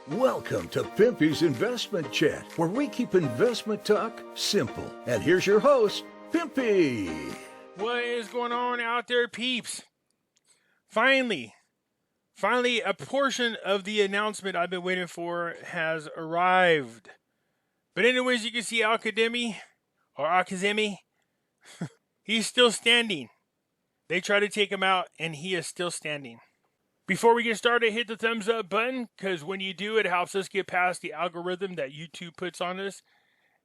Welcome to Pimpy's Investment Chat, where we keep investment talk simple. And here's your host, Pimpy. What is going on out there, peeps? Finally, a portion of the announcement I've been waiting for has arrived. But anyways, you can see Al-Kademi, or Al-Kazemi, he's still standing. They try to take him out, and he is still standing. Before we get started, hit the thumbs up button, because when you do, it helps us get past the algorithm that YouTube puts on us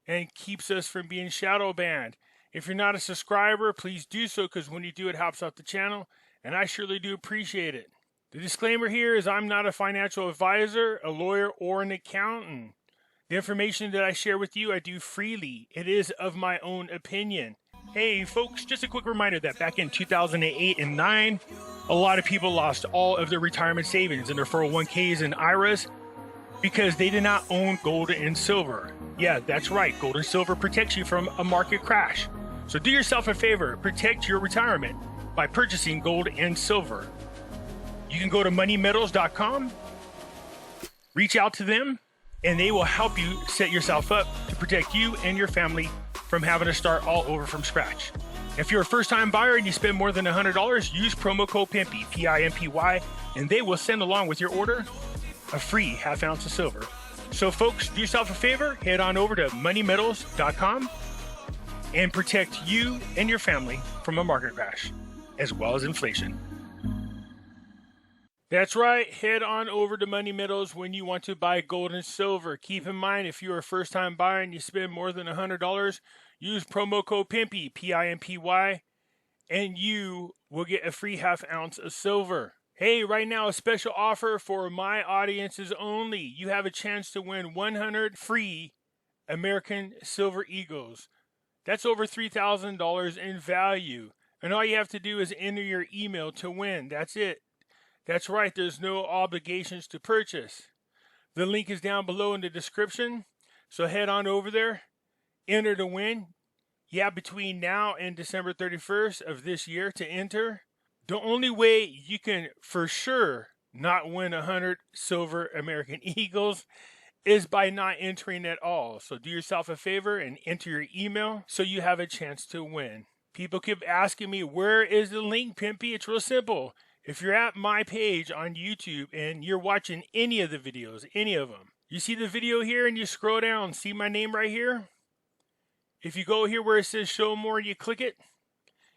and keeps us from being shadow banned. If you're not a subscriber, please do so, because when you do, it helps out the channel, and I surely do appreciate it. The disclaimer here is I'm not a financial advisor, a lawyer, or an accountant. The information that I share with you, I do freely. It is of my own opinion. Hey folks, just a quick reminder that back in 2008 and 9, a lot of people lost all of their retirement savings and their 401ks and IRAs because they did not own gold and silver. Yeah, that's right. Gold and silver protects you from a market crash. So do yourself a favor, protect your retirement by purchasing gold and silver. You can go to moneymetals.com, reach out to them, and they will help you set yourself up to protect you and your family from having to start all over from scratch. If you're a first-time buyer and you spend more than $100, use promo code Pimpy, P-I-M-P-Y, and they will send along with your order a free half ounce of silver. So folks, do yourself a favor, head on over to moneymetals.com and protect you and your family from a market crash, as well as inflation. That's right, head on over to Money Metals when you want to buy gold and silver. Keep in mind, if you're a first-time buyer and you spend more than $100, use promo code Pimpy, P-I-M-P-Y, and you will get a free half ounce of silver. Hey, right now, a special offer for my audiences only. You have a chance to win 100 free American Silver Eagles. That's over $3,000 in value. And all you have to do is enter your email to win. That's it. That's right, there's no obligations to purchase. The link is down below in the description, so head on over there, enter to win. Yeah, between now and December 31st of this year to enter. The only way you can for sure not win 100 silver American Eagles is by not entering at all. So do yourself a favor and enter your email so you have a chance to win. People keep asking me, where is the link, Pimpy? It's real simple. If you're at my page on YouTube and you're watching any of the videos, any of them, you see the video here and you scroll down, see my name right here? If you go here where it says show more and you click it,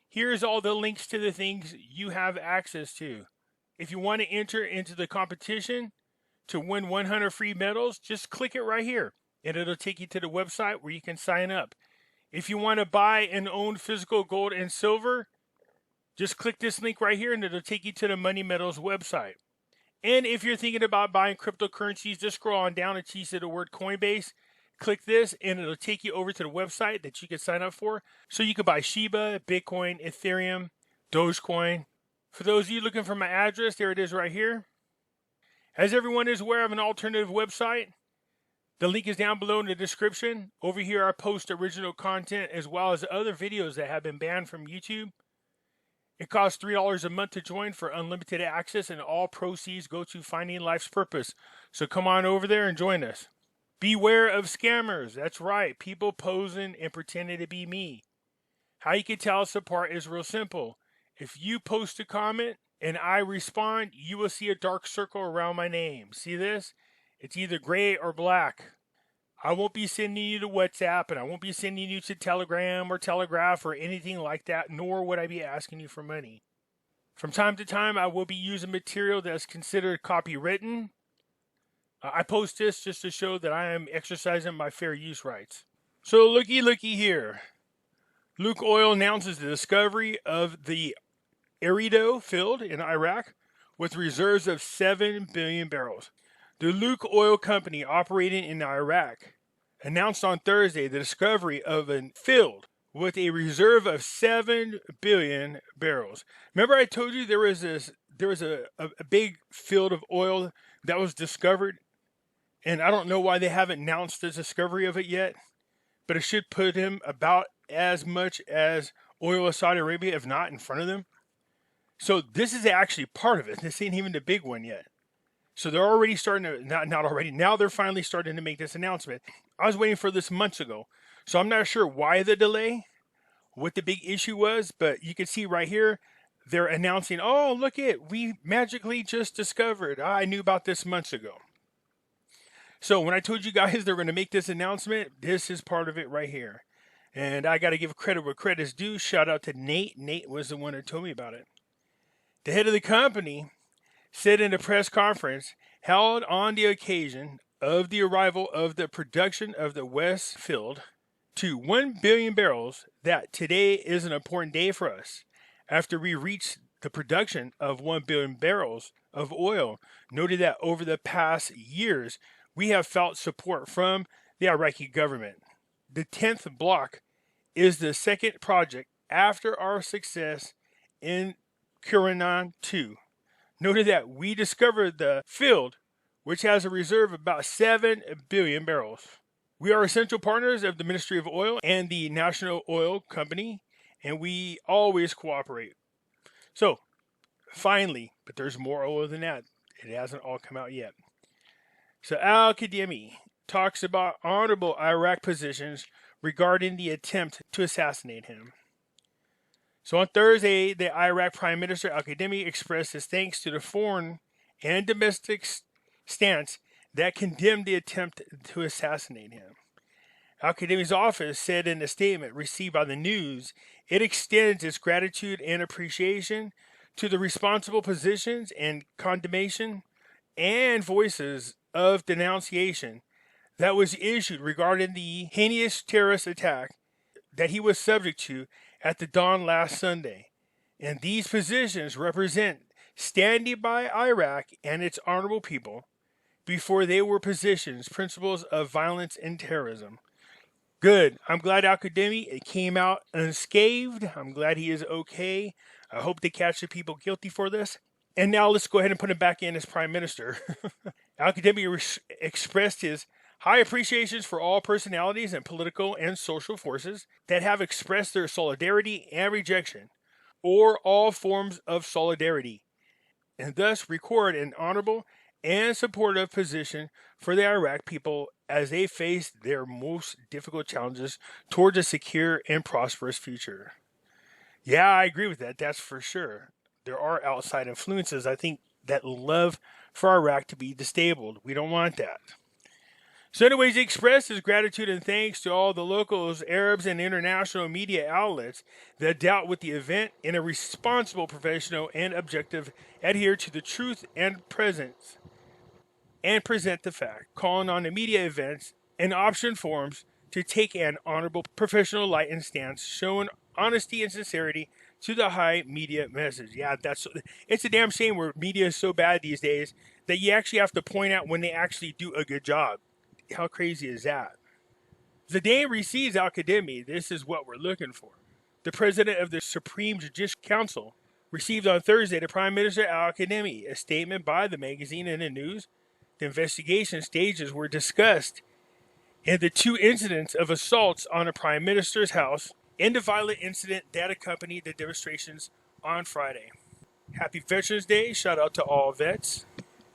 here's all the links to the things you have access to. If you want to enter into the competition to win 100 free medals, just click it right here and it'll take you to the website where you can sign up. If you want to buy and own physical gold and silver, just click this link right here and it'll take you to the Money Metals website. And if you're thinking about buying cryptocurrencies, just scroll on down and you see the word Coinbase. Click this and it'll take you over to the website that you can sign up for. So you can buy Shiba, Bitcoin, Ethereum, Dogecoin. For those of you looking for my address, there it is right here. As everyone is aware of an alternative website, the link is down below in the description. Over here I post original content as well as other videos that have been banned from YouTube. It costs $3 a month to join for unlimited access, and all proceeds go to finding life's purpose. So come on over there and join us. Beware of scammers. That's right, people posing and pretending to be me. How you can tell us apart is real simple. If you post a comment and I respond, you will see a dark circle around my name. See this? It's either gray or black. I won't be sending you to WhatsApp, and I won't be sending you to Telegram or Telegraph or anything like that, nor would I be asking you for money. From time to time, I will be using material that's considered copywritten. I post this just to show that I am exercising my fair use rights. So looky here. Luke Oil announces the discovery of the Erido field in Iraq with reserves of 7 billion barrels. The Luke Oil Company operating in Iraq announced on Thursday the discovery of a field with a reserve of 7 billion barrels. Remember I told you there was a big field of oil that was discovered, and I don't know why they haven't announced the discovery of it yet, but it should put him about as much as oil of Saudi Arabia, if not in front of them. So this is actually part of it. This ain't even the big one yet. So they're already starting to, not already, now they're finally starting to make this announcement. I was waiting for this months ago. So I'm not sure why the delay, what the big issue was, but you can see right here, they're announcing, oh, look we magically just discovered. I knew about this months ago. So when I told you guys they're going to make this announcement, this is part of it right here. And I got to give credit where credit's due. Shout out to Nate. Nate was the one who told me about it. The head of the company said in a press conference held on the occasion of the arrival of the production of the West Field to 1 billion barrels that today is an important day for us after we reach the production of 1 billion barrels of oil. Noted that over the past years, we have felt support from the Iraqi government. The 10th block is the second project after our success in Kucoin 2. Noted that we discovered the field, which has a reserve of about 7 billion barrels. We are essential partners of the Ministry of Oil and the National Oil Company, and we always cooperate. So, finally, but there's more oil than that. It hasn't all come out yet. So, Al-Qademi talks about honorable Iraq positions regarding the attempt to assassinate him. So on Thursday, the Iraq Prime Minister Al-Qademi expressed his thanks to the foreign and domestic stance that condemned the attempt to assassinate him. Al-Qademi's office said in a statement received by the news, it extends its gratitude and appreciation to the responsible positions and condemnation and voices of denunciation that was issued regarding the heinous terrorist attack that he was subject to at the dawn last Sunday. And these positions represent standing by Iraq and its honorable people before they were positions, principles of violence and terrorism. Good. I'm glad Al-Qademi came out unscathed. I'm glad he is okay. I hope they catch the people guilty for this. And now let's go ahead and put him back in as prime minister. Al-Qademi expressed his high appreciations for all personalities and political and social forces that have expressed their solidarity and rejection, or all forms of solidarity, and thus record an honorable and supportive position for the Iraq people as they face their most difficult challenges towards a secure and prosperous future. Yeah, I agree with that. That's for sure. There are outside influences, I think, that love for Iraq to be disabled. We don't want that. So anyways, he expressed his gratitude and thanks to all the locals, Arabs, and international media outlets that dealt with the event in a responsible, professional, and objective, adhere to the truth and presence, and present the fact, calling on the media events and option forums to take an honorable, professional light and stance, showing honesty and sincerity to the high media message. Yeah, it's a damn shame where media is so bad these days that you actually have to point out when they actually do a good job. How crazy is that? Zidane receives Al-Qademi. This is what we're looking for. The president of the Supreme Judicial Council received on Thursday the Prime Minister Al-Qademi. A statement by the magazine and the news. The investigation stages were discussed in the 2 incidents of assaults on the Prime Minister's house and the violent incident that accompanied the demonstrations on Friday. Happy Veterans Day. Shout out to all vets.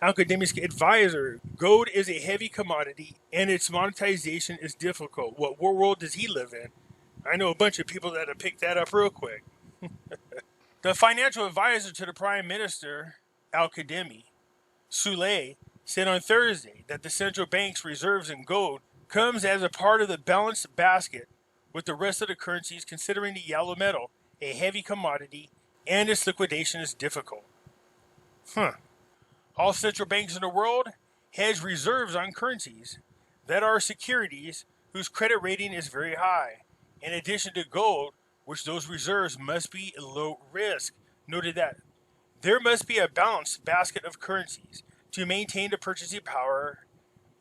Al-Qademi's advisor, gold is a heavy commodity and its monetization is difficult. What world does he live in? I know a bunch of people that have picked that up real quick. The financial advisor to the Prime Minister, Al-Qademi, Souley, said on Thursday that the central bank's reserves in gold comes as a part of the balanced basket with the rest of the currencies, considering the yellow metal a heavy commodity and its liquidation is difficult. All central banks in the world hedge reserves on currencies that are securities whose credit rating is very high, in addition to gold, which those reserves must be low risk. Noted that there must be a balanced basket of currencies to maintain the purchasing power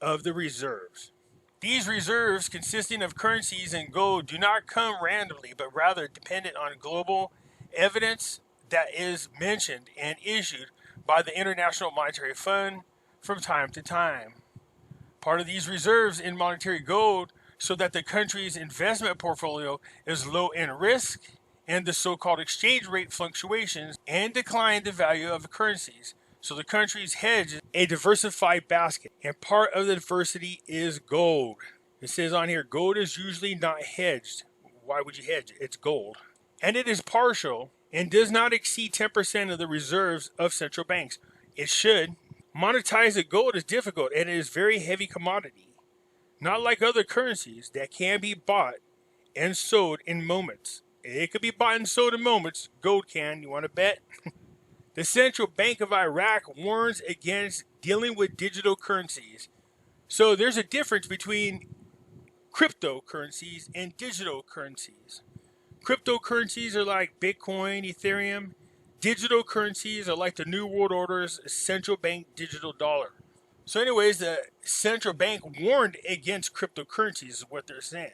of the reserves. These reserves, consisting of currencies and gold, do not come randomly, but rather dependent on global evidence that is mentioned and issued by the International Monetary Fund from time to time. Part of these reserves in monetary gold so that the country's investment portfolio is low in risk and the so-called exchange rate fluctuations and decline the value of the currencies So the country's hedge is a diversified basket, and part of the diversity is gold. It says on here, gold is usually not hedged. Why would you hedge it? It's gold. And it is partial and does not exceed 10% of the reserves of central banks. It should. Monetizing gold is difficult and it is very heavy commodity. Not like other currencies that can be bought and sold in moments. It could be bought and sold in moments. Gold can. You want to bet? The Central Bank of Iraq warns against dealing with digital currencies. So there's a difference between cryptocurrencies and digital currencies. Cryptocurrencies are like Bitcoin, Ethereum. Digital currencies are like the New World Order's central bank digital dollar. So anyways, the central bank warned against cryptocurrencies is what they're saying,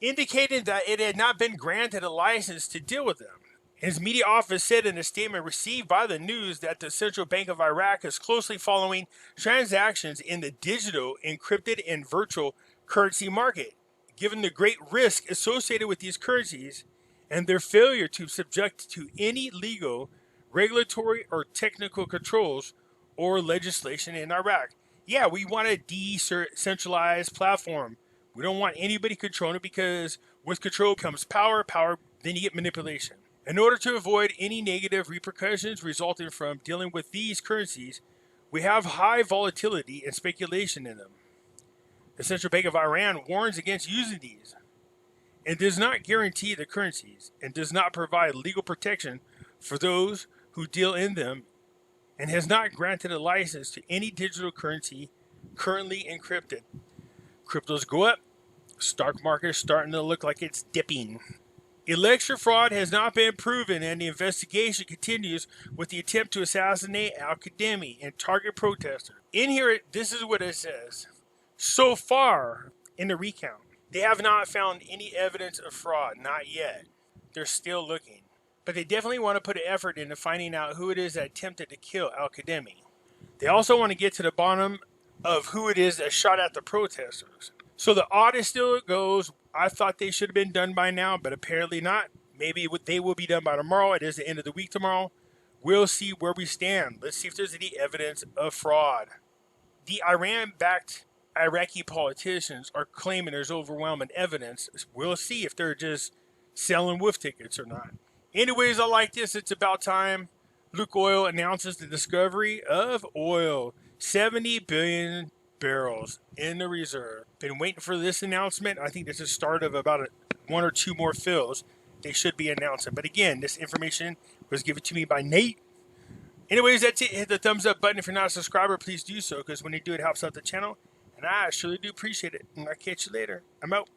indicating that it had not been granted a license to deal with them. His media office said in a statement received by the news that the Central Bank of Iraq is closely following transactions in the digital, encrypted, and virtual currency market, given the great risk associated with these currencies and their failure to subject to any legal, regulatory, or technical controls or legislation in Iraq. Yeah, we want a decentralized platform. We don't want anybody controlling it because with control comes power, then you get manipulation. In order to avoid any negative repercussions resulting from dealing with these currencies, we have high volatility and speculation in them. The Central Bank of Iran warns against using these and does not guarantee the currencies and does not provide legal protection for those who deal in them and has not granted a license to any digital currency currently encrypted. Cryptos go up. Stock market is starting to look like it's dipping. Election fraud has not been proven, and the investigation continues with the attempt to assassinate al-Qademi and target protesters. In here, this is what it says. So far, in the recount, they have not found any evidence of fraud. Not yet. They're still looking. But they definitely want to put an effort into finding out who it is that attempted to kill al-Qademi. They also want to get to the bottom of who it is that shot at the protesters. So the audit still goes. I thought they should have been done by now, but apparently not. Maybe they will be done by tomorrow. It is the end of the week tomorrow. We'll see where we stand. Let's see if there's any evidence of fraud. The Iran-backed Iraqi politicians are claiming there's overwhelming evidence. We'll see if they're just selling wolf tickets or not. Anyways, I like this. It's about time. Lukoil announces the discovery of oil. 70 billion barrels in the reserve. Been waiting for this announcement. I think this is the start of about one or two more fills they should be announcing. But again, this information was given to me by Nate. Anyways, that's it. Hit the thumbs up button. If you're not a subscriber, please do so, because when you do, it helps out the channel. And I surely do appreciate it. And I'll catch you later. I'm out.